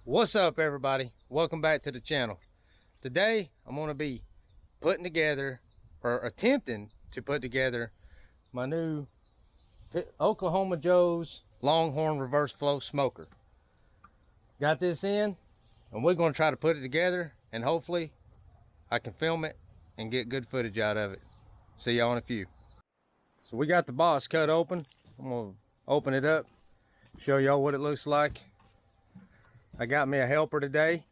What's up, everybody? Welcome back to the channel. Today I'm going to be putting together, or attempting to put together, my new Oklahoma Joe's Longhorn reverse flow smoker. Got this in and we're going to try to put it together, and hopefully I can film it and get good footage out of it. See y'all in a few. So we got the box cut open. I'm going to open it up, show y'all what it looks like. I got me a helper today.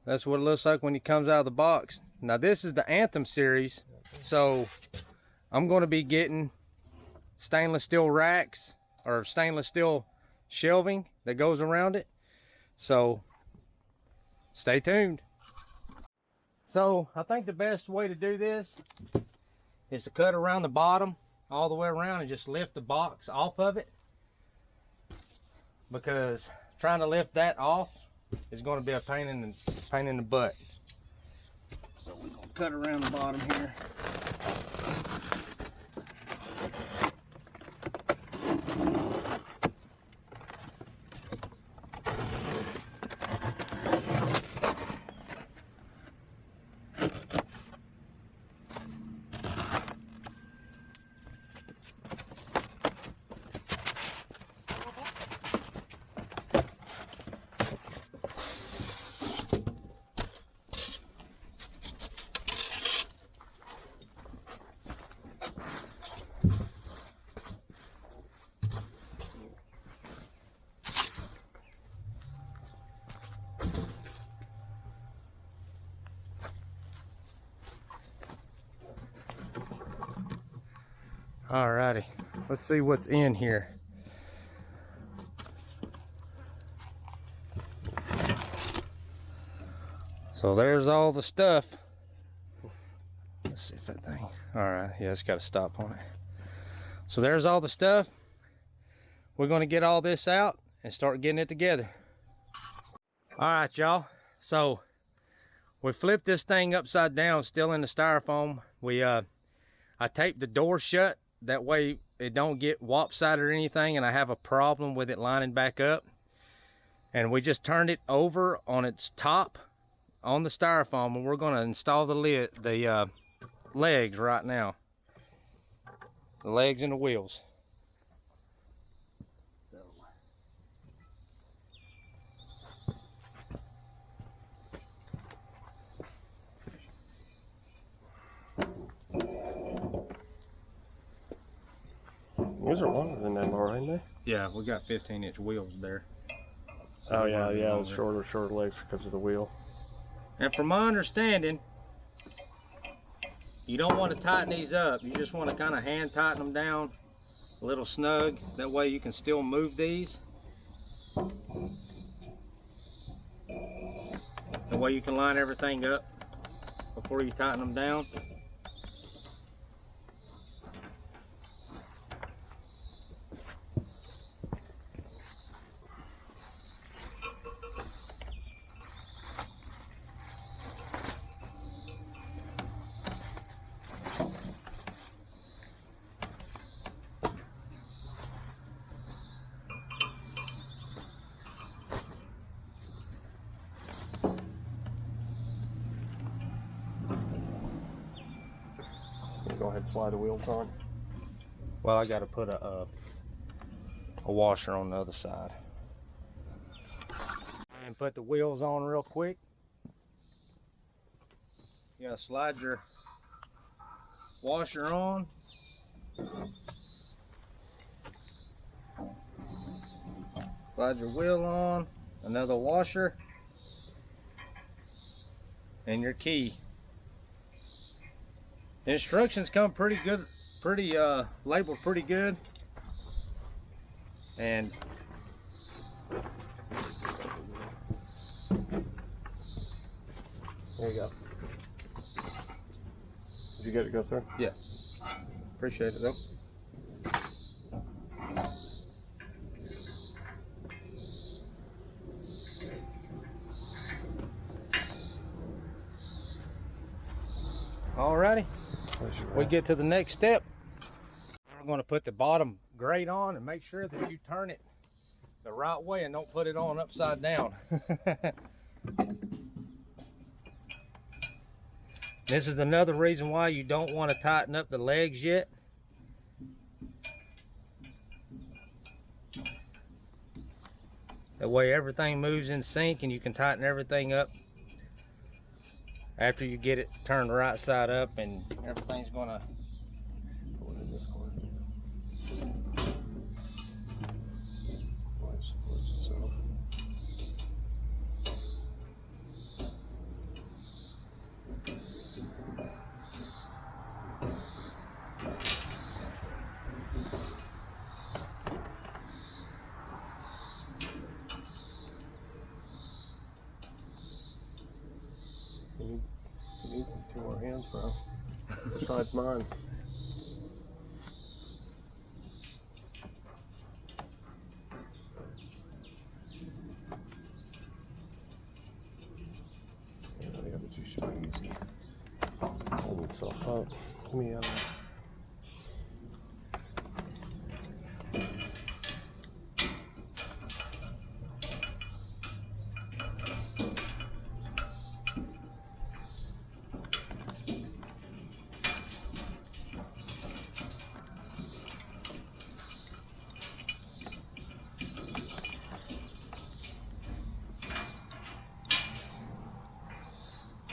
That's what it looks like when it comes out of the box. Now this is the Anthem series, so I'm going to be getting stainless steel racks or stainless steel shelving that goes around it. So stay tuned. So I think the best way to do this is to cut around the bottom all the way around and just lift the box off of it, because trying to lift that off is going to be a pain in the butt. So we're going to cut around the bottom here. Alrighty, let's see what's in here. So there's all the stuff. Let's see if that thing, alright, yeah, it's got a stop on it. So there's all the stuff. We're going to get all this out and start getting it together. Alright, y'all, so we flipped this thing upside down, still in the styrofoam. I taped the door shut. That way it don't get lopsided or anything, and I have a problem with it lining back up. And we just turned it over on its top on the styrofoam, and we're going to install the legs right now. The legs and the wheels. These are longer than that, Laura, ain't they? Yeah, we got 15-inch wheels there. So oh yeah, the shorter legs because of the wheel. And from my understanding, you don't want to tighten these up. You just want to kind of hand tighten them down a little snug. That way you can still move these. That way you can line everything up before you tighten them down. Go ahead and slide the wheels on. Well, I got to put a washer on the other side. And put the wheels on real quick. You gotta slide your washer on. Slide your wheel on, another washer, and your key. The instructions come pretty good, labeled pretty good. And there you go. Did you get it go through? yeah, appreciate it though. Alrighty, we get to the next step. We're going to put the bottom grate on and make sure that you turn it the right way and don't put it on upside down. This is another reason why you don't want to tighten up the legs yet. That way everything moves in sync and you can tighten everything up after you get it turned right side up, and everything's gonna go in this corner. You need 2 more hands, bro. Besides mine. Yeah, the other 2 should be easy. Hold itself up. Give me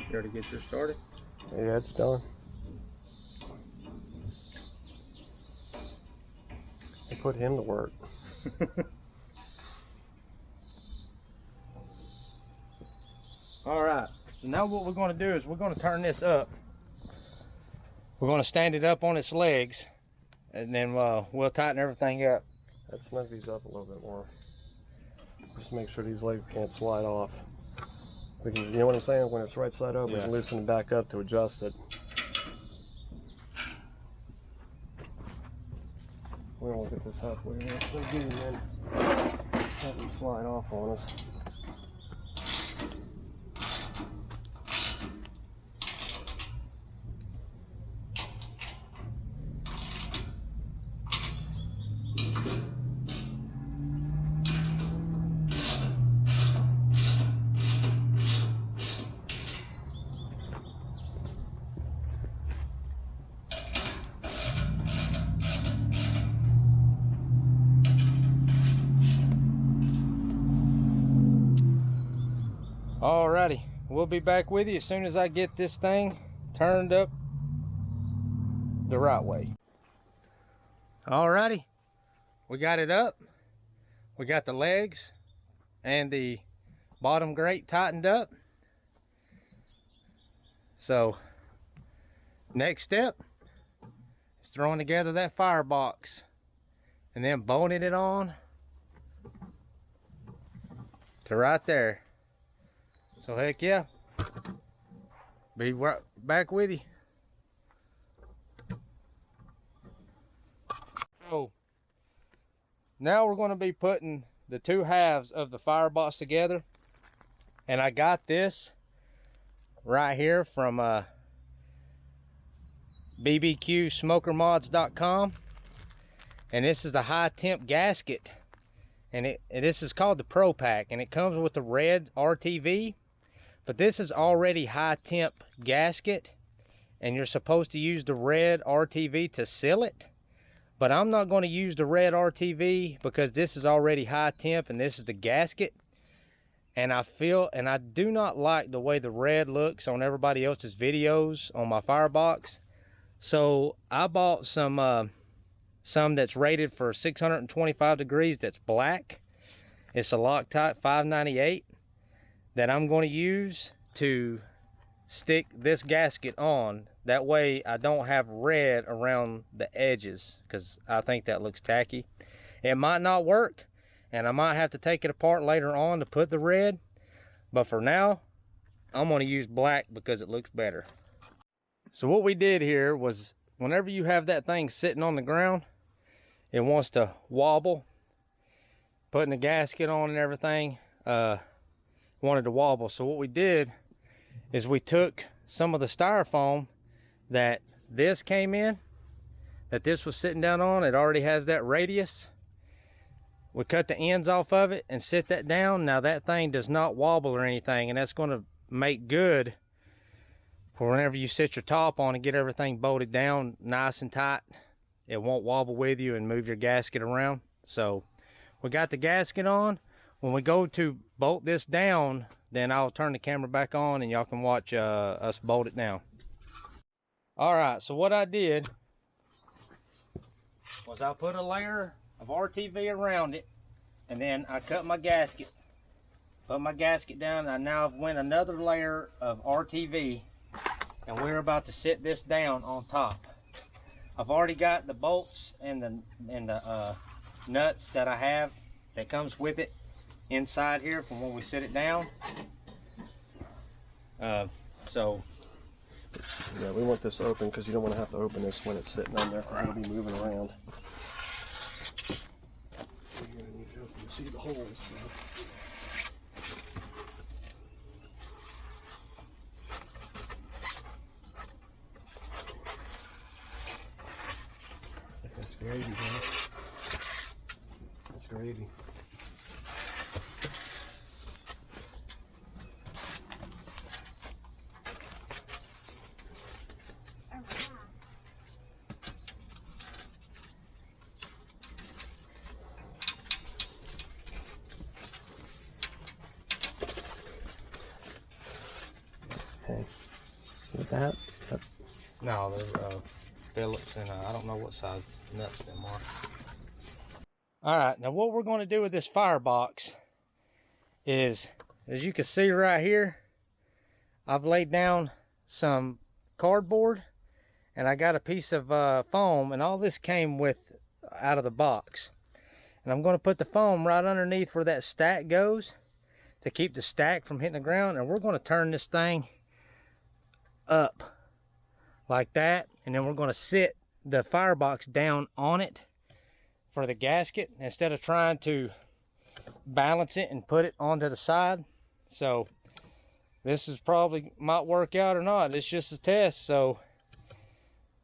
You ready to get yours started? yeah, it's done. I put him to work. All right, so now what we're going to do is we're going to turn this up. We're going to stand it up on its legs, and then we'll tighten everything up. Let's snug these up a little bit more. Just make sure these legs can't slide off. We can, you know what I'm saying? When it's right side up, we can loosen it back up to adjust it. We don't want to get this halfway around. Let's get it in. Have them slide off on us. Alrighty, we'll be back with you as soon as I get this thing turned up the right way. Alrighty, we got it up. We got the legs and the bottom grate tightened up. So next step is throwing together that firebox and then bolting it on to right there. So heck yeah, be right back with you. So now we're going to be putting the 2 halves of the firebox together, and I got this right here from bbqsmokermods.com, and this is the high temp gasket, and this is called the Pro Pack, and it comes with the red RTV. But this is already high temp gasket, and you're supposed to use the red RTV to seal it. But I'm not going to use the red RTV because this is already high temp and this is the gasket. And I do not like the way the red looks on everybody else's videos on my firebox. So I bought some that's rated for 625 degrees that's black. It's a Loctite 598. That I'm going to use to stick this gasket on. That way I don't have red around the edges, because I think that looks tacky. It might not work, and I might have to take it apart later on to put the red, but for now I'm going to use black because it looks better. So what we did here was, whenever you have that thing sitting on the ground, it wants to wobble. Putting the gasket on and everything wanted to wobble. So what we did is we took some of the styrofoam that this came in, that this was sitting down on. It already has that radius, we cut the ends off of it and sit that down. Now that thing does not wobble or anything, and that's going to make good for whenever you sit your top on and get everything bolted down nice and tight. It won't wobble with you and move your gasket around. So we got the gasket on. When we go to bolt this down, then I'll turn the camera back on and y'all can watch us bolt it down. All right, so what I did was I put a layer of RTV around it, and then I cut my gasket, put my gasket down. I now went another layer of RTV, and we're about to sit this down on top. I've already got the bolts and the nuts that I have that comes with it inside here from when we sit it down. So yeah, we want this open because you don't want to have to open this when it's sitting on there, because it'll be moving around. You're going to need to open to see the holes. So. That's gravy, man. That's gravy. Okay. With that? no, there's Phillips and I don't know what size nuts them are. All right, now what we're going to do with this firebox is, as you can see right here, I've laid down some cardboard and I got a piece of foam, and all this came with out of the box. And I'm going to put the foam right underneath where that stack goes to keep the stack from hitting the ground, and we're going to turn this thing up like that, and then we're going to sit the firebox down on it for the gasket instead of trying to balance it and put it onto the side. So this is probably might work out or not. It's just a test. So,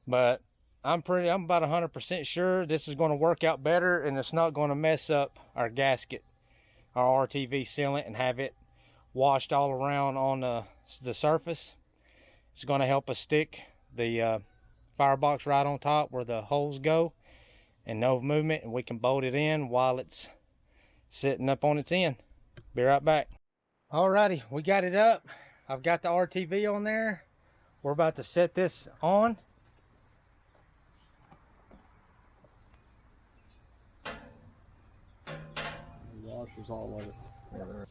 but I'm about 100% sure this is going to work out better, and it's not going to mess up our gasket, our RTV sealant, and have it washed all around on the surface. It's going to help us stick the firebox right on top where the holes go, and no movement, and we can bolt it in while it's sitting up on its end. Be right back. Alrighty, we got it up. I've got the RTV on there. We're about to set this on. The washer's all on it. Yeah, there.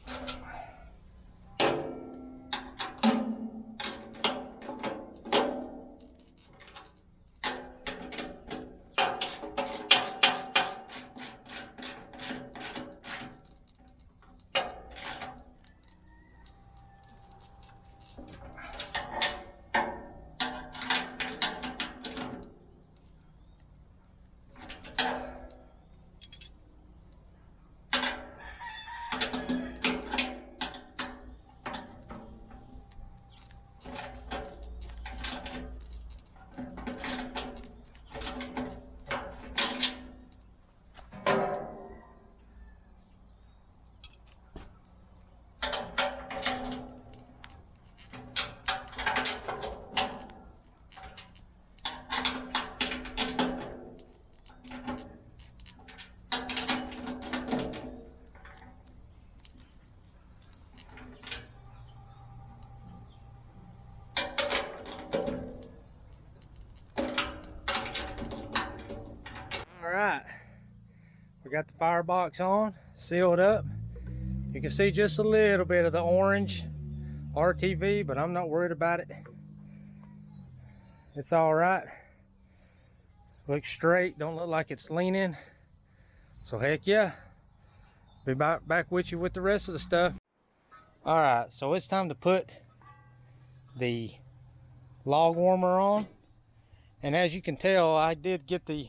Alright, we got the firebox on, sealed up. You can see just a little bit of the orange RTV, but I'm not worried about it. It's alright. Looks straight, don't look like it's leaning. So heck yeah. Be back with you with the rest of the stuff. Alright, so it's time to put the log warmer on. And as you can tell, I did get the,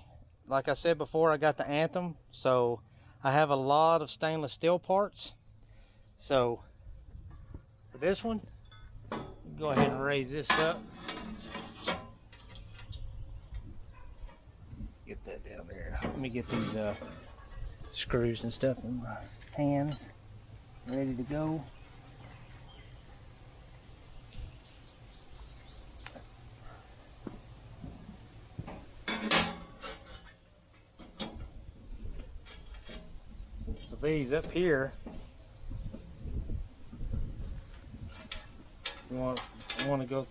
like I said before, I got the Anthem. So I have a lot of stainless steel parts. So for this one, go ahead and raise this up. Get that down there. Let me get these screws and stuff in my hands, ready to go. So these up here, you want to go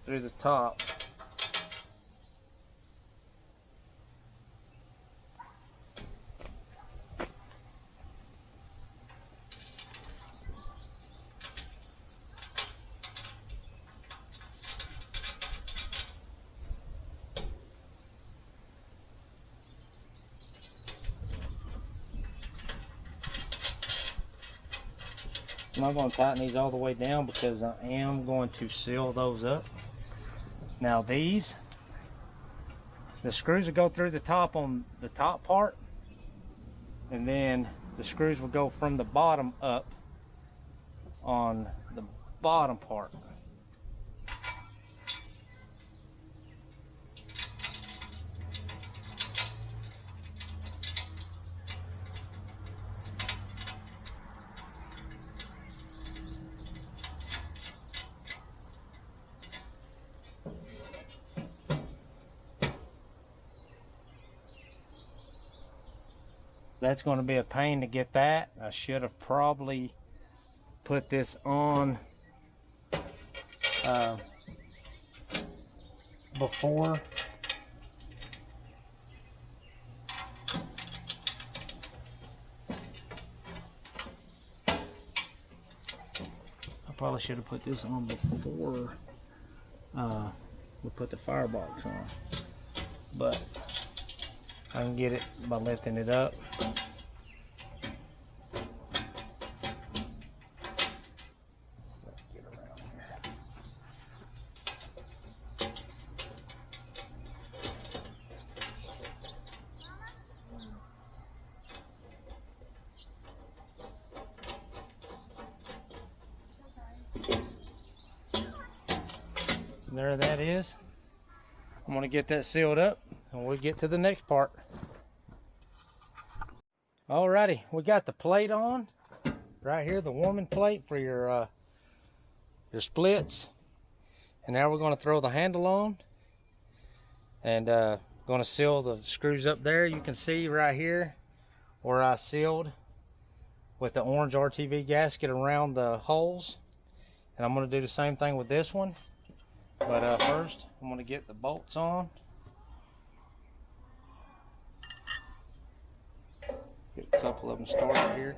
through the top. I'm not going to tighten these all the way down because I am going to seal those up. Now the screws will go through the top on the top part, and then the screws will go from the bottom up on the bottom part. That's going to be a pain to get that. I should have probably put this on before. I probably should have put this on before we put the firebox on, but I can get it by lifting it up. There that is. I'm going to get that sealed up and we'll get to the next part. Alrighty, we got the plate on right here, the warming plate for your splits, and now we're going to throw the handle on and going to seal the screws up there. You can see right here where I sealed with the orange RTV gasket around the holes, and I'm going to do the same thing with this one. But first, I'm going to get the bolts on. Get a couple of them started here.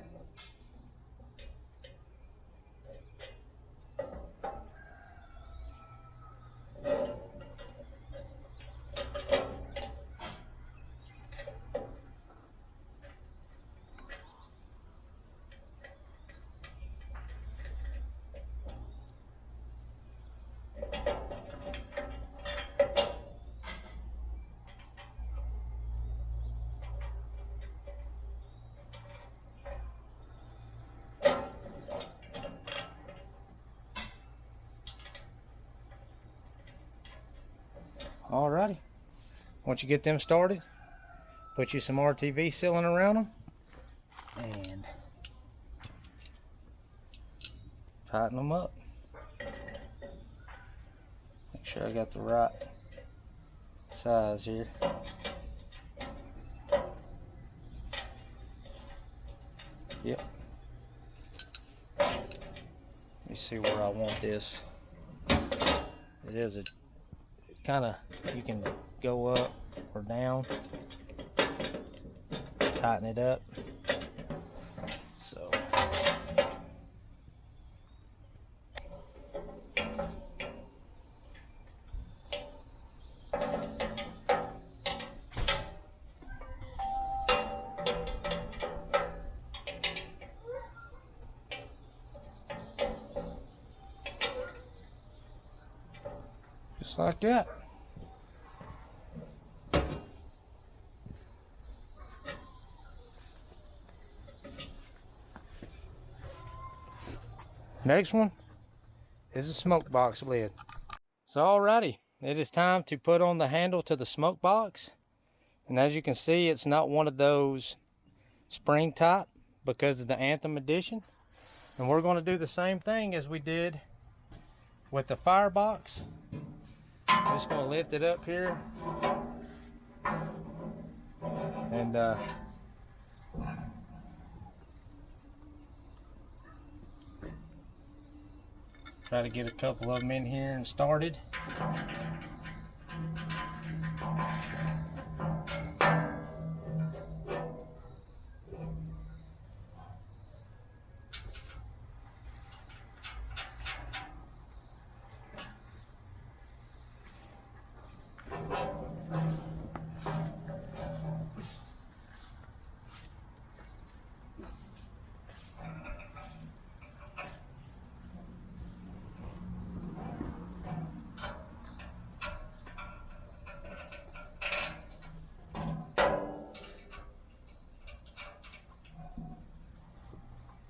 Alrighty, once you get them started, put you some RTV sealing around them and tighten them up. Make sure I got the right size here. Yep. Let me see where I want this. It is a kind of, you can go up or down, tighten it up. So just like that. Next one is a smoke box lid. So alrighty, it is time to put on the handle to the smoke box. And as you can see, it's not one of those spring top because of the Anthem edition. And we're going to do the same thing as we did with the firebox. I'm just going to lift it up here and try to get a couple of them in here and started.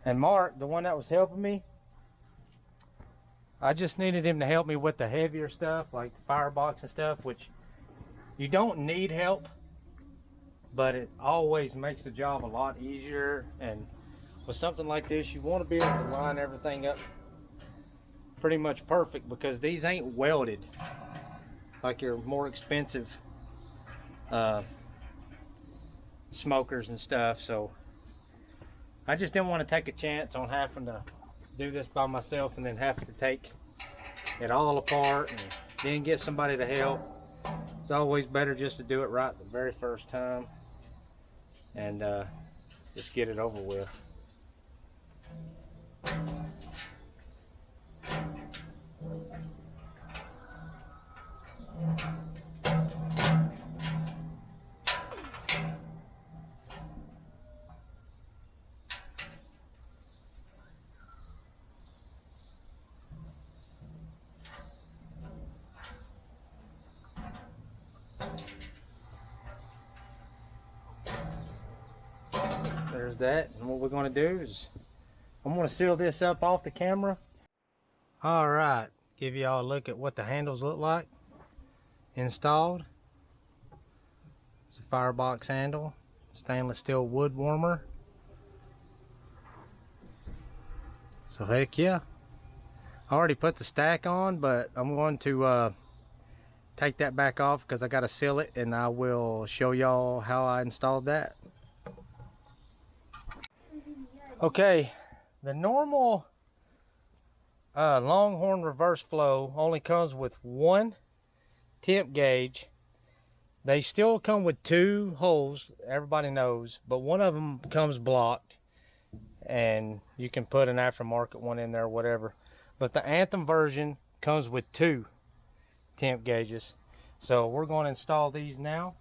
And Mark, the one that was helping me, I just needed him to help me with the heavier stuff, like the firebox and stuff, which you don't need help, but it always makes the job a lot easier. And with something like this, you want to be able to line everything up pretty much perfect, because these ain't welded like your more expensive smokers and stuff. So I just didn't want to take a chance on having to do this by myself and then have to take it all apart and then get somebody to help. It's always better just to do it right the very first time and just get it over with. There's that, and what we're going to do is I'm going to seal this up off the camera. All right, give y'all a look at what the handles look like installed. It's a firebox handle, stainless steel wood warmer. So heck yeah. I already put the stack on, but I'm going to take that back off because I got to seal it, and I will show y'all how I installed that. Okay, the normal Longhorn reverse flow only comes with one temp gauge. They still come with two holes, everybody knows, but one of them comes blocked, and you can put an aftermarket one in there or whatever. But the Anthem version comes with two temp gauges. So we're going to install these now.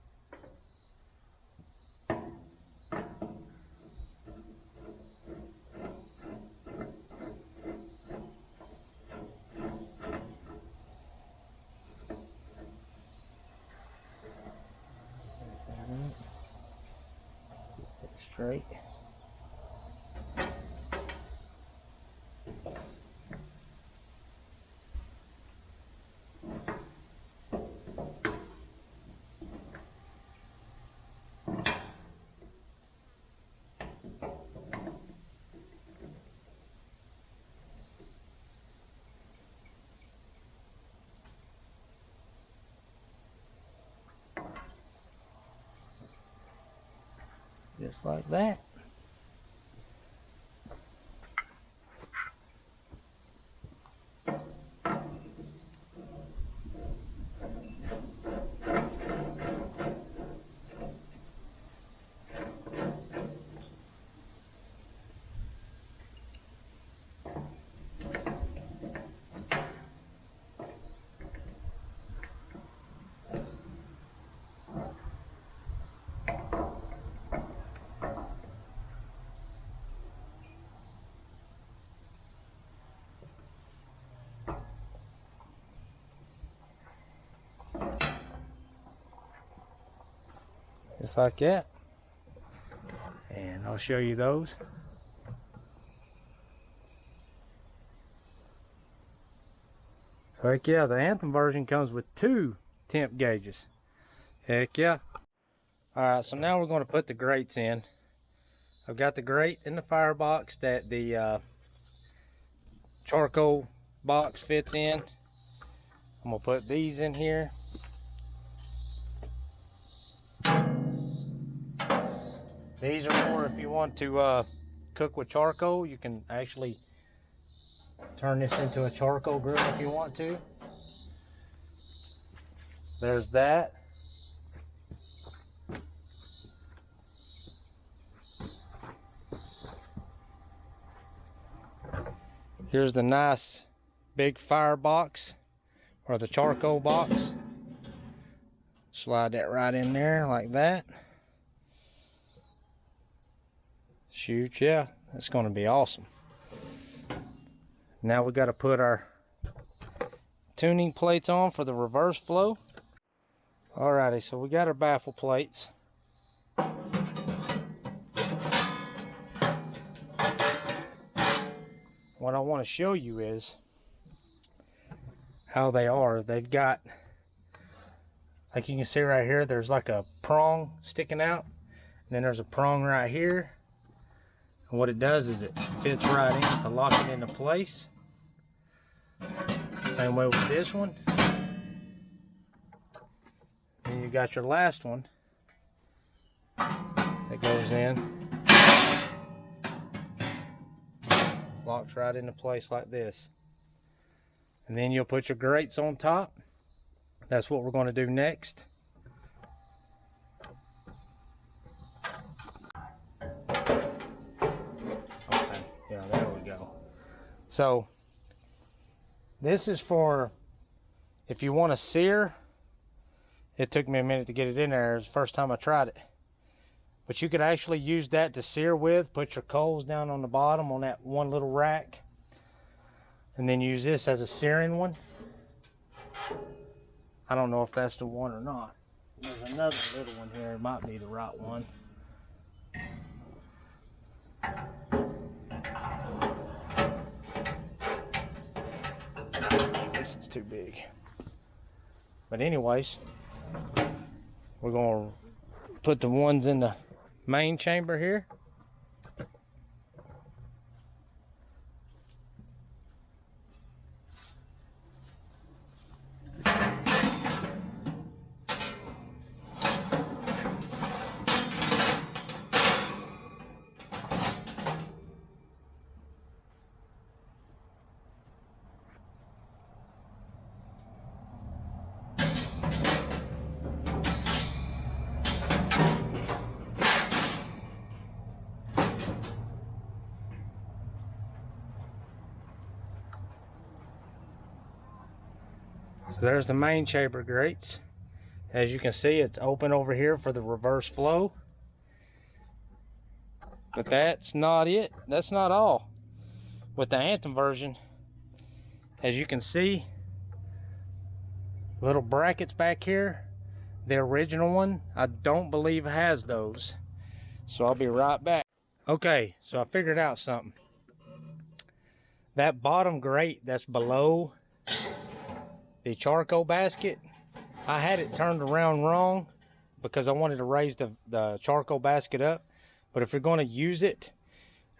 Straight. Just like that. Just like that. And I'll show you those. So heck yeah, the Anthem version comes with two temp gauges. Heck yeah. Alright, so now we're going to put the grates in. I've got the grate in the firebox that the charcoal box fits in. I'm gonna put these in here. These are more if you want to cook with charcoal. You can actually turn this into a charcoal grill if you want to. There's that. Here's the nice big fire box, or the charcoal box. Slide that right in there like that. Shoot, yeah, that's going to be awesome. Now we got to put our tuning plates on for the reverse flow. Alrighty, so we got our baffle plates. What I want to show you is how they are. They've got, like you can see right here, there's like a prong sticking out, and then there's a prong right here. And what it does is it fits right in to lock it into place. Same way with this one. And you got your last one that goes in. Locks right into place like this. And then you'll put your grates on top. That's what we're going to do next. Okay, yeah, there we go. So this is for if you want to sear. It took me a minute to get it in there. It was the first time I tried it. But you could actually use that to sear with. Put your coals down on the bottom on that one little rack. And then use this as a searing one. I don't know if that's the one or not. There's another little one here. It might be the right one. This is too big. But anyways, we're going to put the ones in the main chamber here. So there's the main chamber grates. As you can see, it's open over here for the reverse flow. But that's not it. That's not all. With the Anthem version, as you can see, little brackets back here. The original one, I don't believe has those. So I'll be right back. Okay, so I figured out something. That bottom grate that's below the charcoal basket, I had it turned around wrong because I wanted to raise the charcoal basket up. But if you're going to use it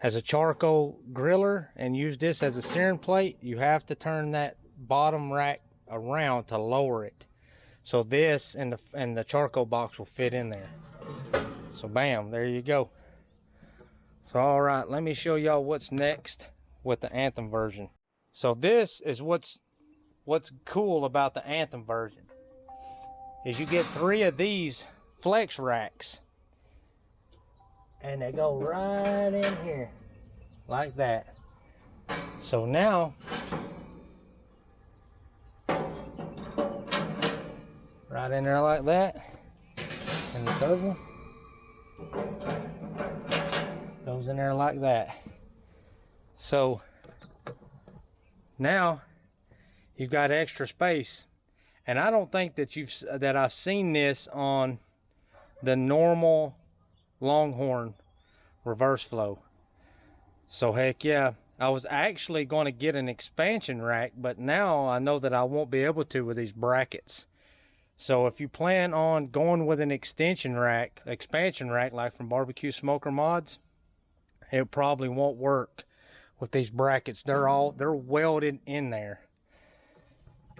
as a charcoal griller and use this as a searing plate, you have to turn that bottom rack around to lower it. So this and the charcoal box will fit in there. So bam, there you go. So all right, let me show y'all what's next with the Anthem version. So this is what's cool about the Anthem version. Is you get 3 of these flex racks. And they go right in here. Like that. So now, right in there like that. And the other goes in there like that. So now you've got extra space. And I don't think that I've seen this on the normal Longhorn reverse flow. So heck yeah, I was actually going to get an expansion rack, but now I know that I won't be able to with these brackets. So if you plan on going with an expansion rack like from Barbecue Smoker Mods, it probably won't work with these brackets. They're welded in there.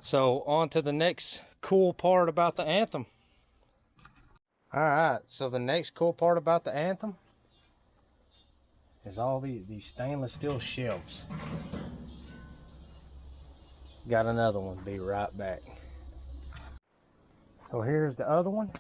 So on to the next cool part about the Anthem. All right, so the next cool part about the Anthem is all these stainless steel shelves. Got another one, be right back. So here's the other one.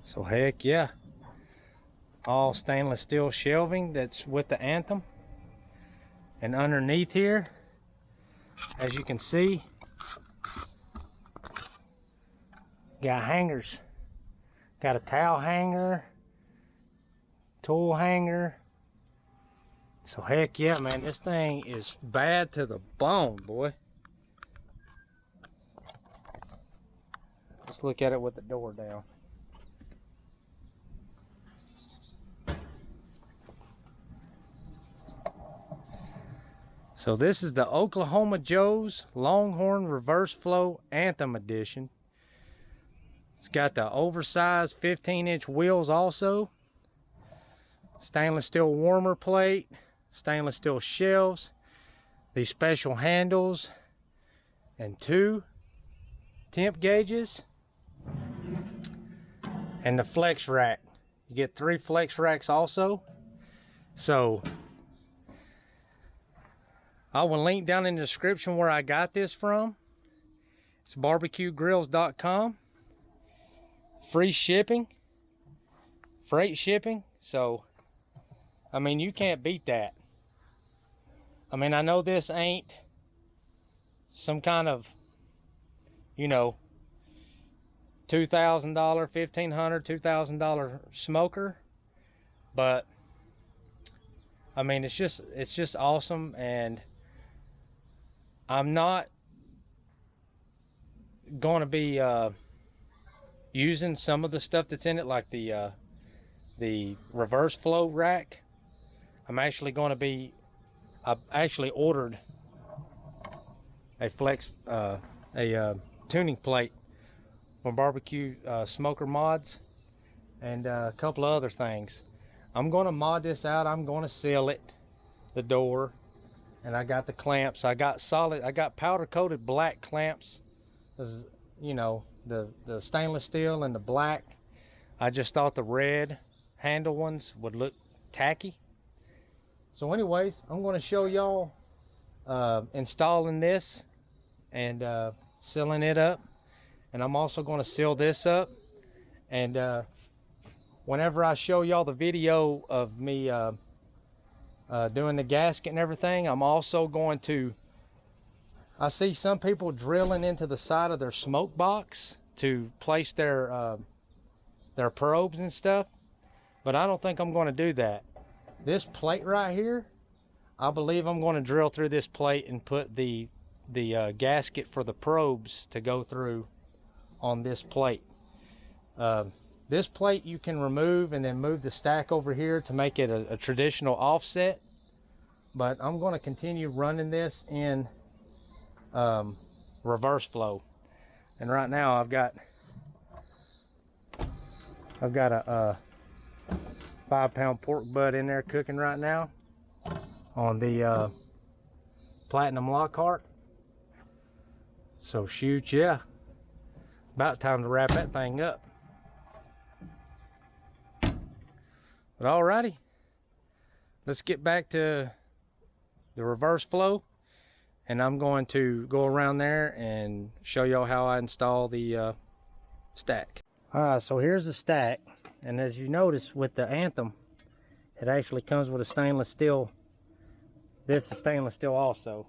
So heck yeah, all stainless steel shelving that's with the Anthem. And underneath here, as you can see, got hangers. Got a towel hanger, tool hanger. So heck yeah, man, this thing is bad to the bone, boy. Let's look at it with the door down. So this is the Oklahoma Joe's Longhorn Reverse Flow Anthem Edition. It's got the oversized 15-inch wheels also. Stainless steel warmer plate, stainless steel shelves, these special handles, and 2 temp gauges, and the flex rack. You get 3 flex racks also. So I will link down in the description where I got this from. It's barbecuegrills.com. Free shipping, freight shipping. So, I mean, you can't beat that. I mean, I know this ain't some kind of, you know, $2,000, $1,500, $2,000 smoker, but I mean, it's just awesome. And I'm not going to be using some of the stuff that's in it, like the reverse flow rack. I'm actually going to be, I've actually ordered a tuning plate from Barbecue Smoker Mods, and a couple of other things. I'm going to mod this out. I'm going to seal it, the door, and I got the clamps. I got powder coated black clamps, you know, the stainless steel and the black. I just thought the red handle ones would look tacky. So anyways, I'm going to show y'all installing this and sealing it up, and I'm also going to seal this up. And whenever I show y'all the video of me doing the gasket and everything, I'm also going to, I see some people drilling into the side of their smoke box to place their probes and stuff, but I don't think I'm going to do that. This plate right here, I believe I'm going to drill through this plate and put the gasket for the probes to go through on this plate. This plate you can remove and then move the stack over here to make it a traditional offset, but I'm going to continue running this in reverse flow. And right now I've got a 5-pound pork butt in there cooking right now on the Platinum Lockhart. So shoot, yeah, about time to wrap that thing up. But alrighty, let's get back to the reverse flow, and I'm going to go around there and show y'all how I install the stack. Alright, so here's the stack, and as you notice with the Anthem, it actually comes with a stainless steel. This is stainless steel also.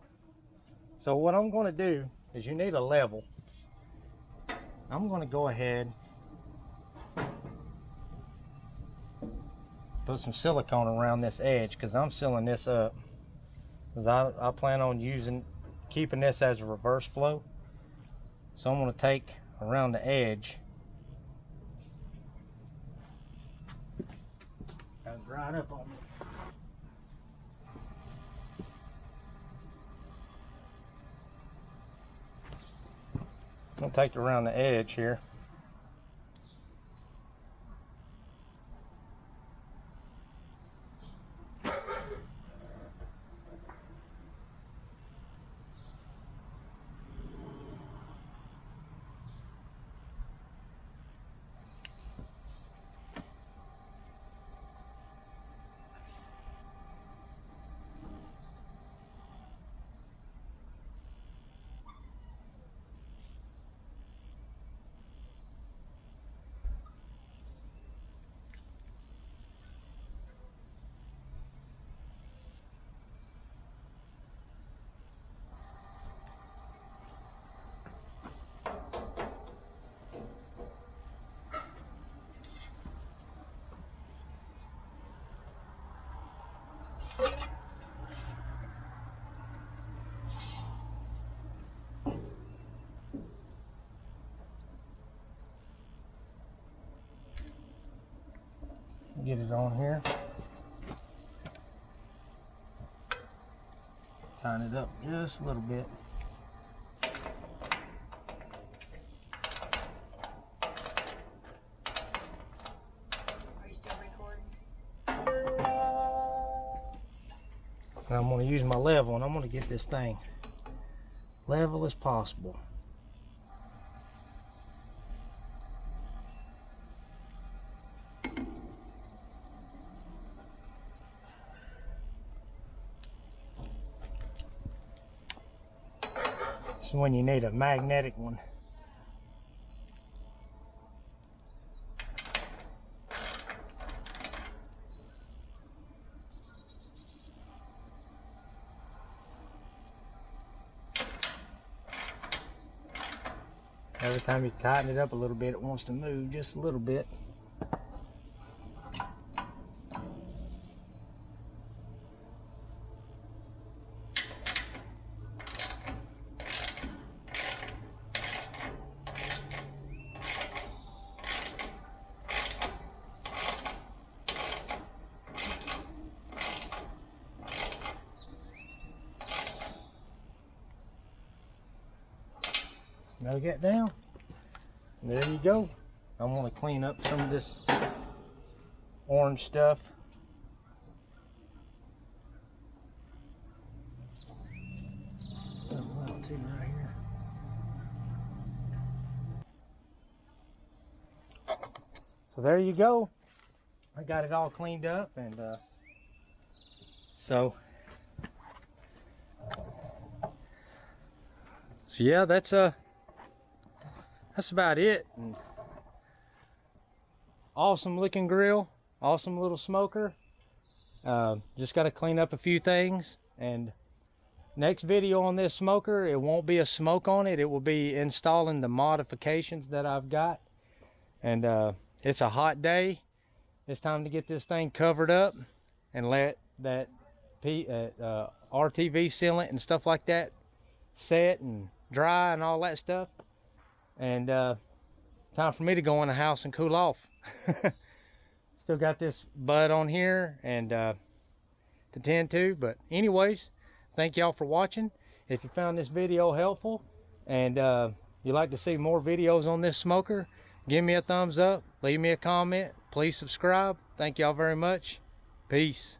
So what I'm going to do is, you need a level. I'm going to go ahead put some silicone around this edge, because I'm sealing this up. Because I plan on keeping this as a reverse flow. So I'm going to take around the edge. Got it dried up on me. I'm going to take it around the edge here. Get it on here. Tighten it up just a little bit. Are you still recording? And I'm going to use my level, and I'm going to get this thing level as possible. This is when you need a magnetic one. Every time you tighten it up a little bit, it wants to move just a little bit. Now get down. There you go. I'm going to clean up some of this orange stuff. Right here. So there you go. I got it all cleaned up, and so yeah, that's about it. And awesome looking grill, awesome little smoker. Just got to clean up a few things, and next video on this smoker, it won't be a smoke on it, it will be installing the modifications that I've got. And it's a hot day. It's time to get this thing covered up and let that RTV sealant and stuff like that set and dry and all that stuff. And time for me to go in the house and cool off. Still got this bud on here and to tend to. But anyways, thank y'all for watching. If you found this video helpful and you'd like to see more videos on this smoker, give me a thumbs up, leave me a comment, please subscribe. Thank y'all very much. Peace.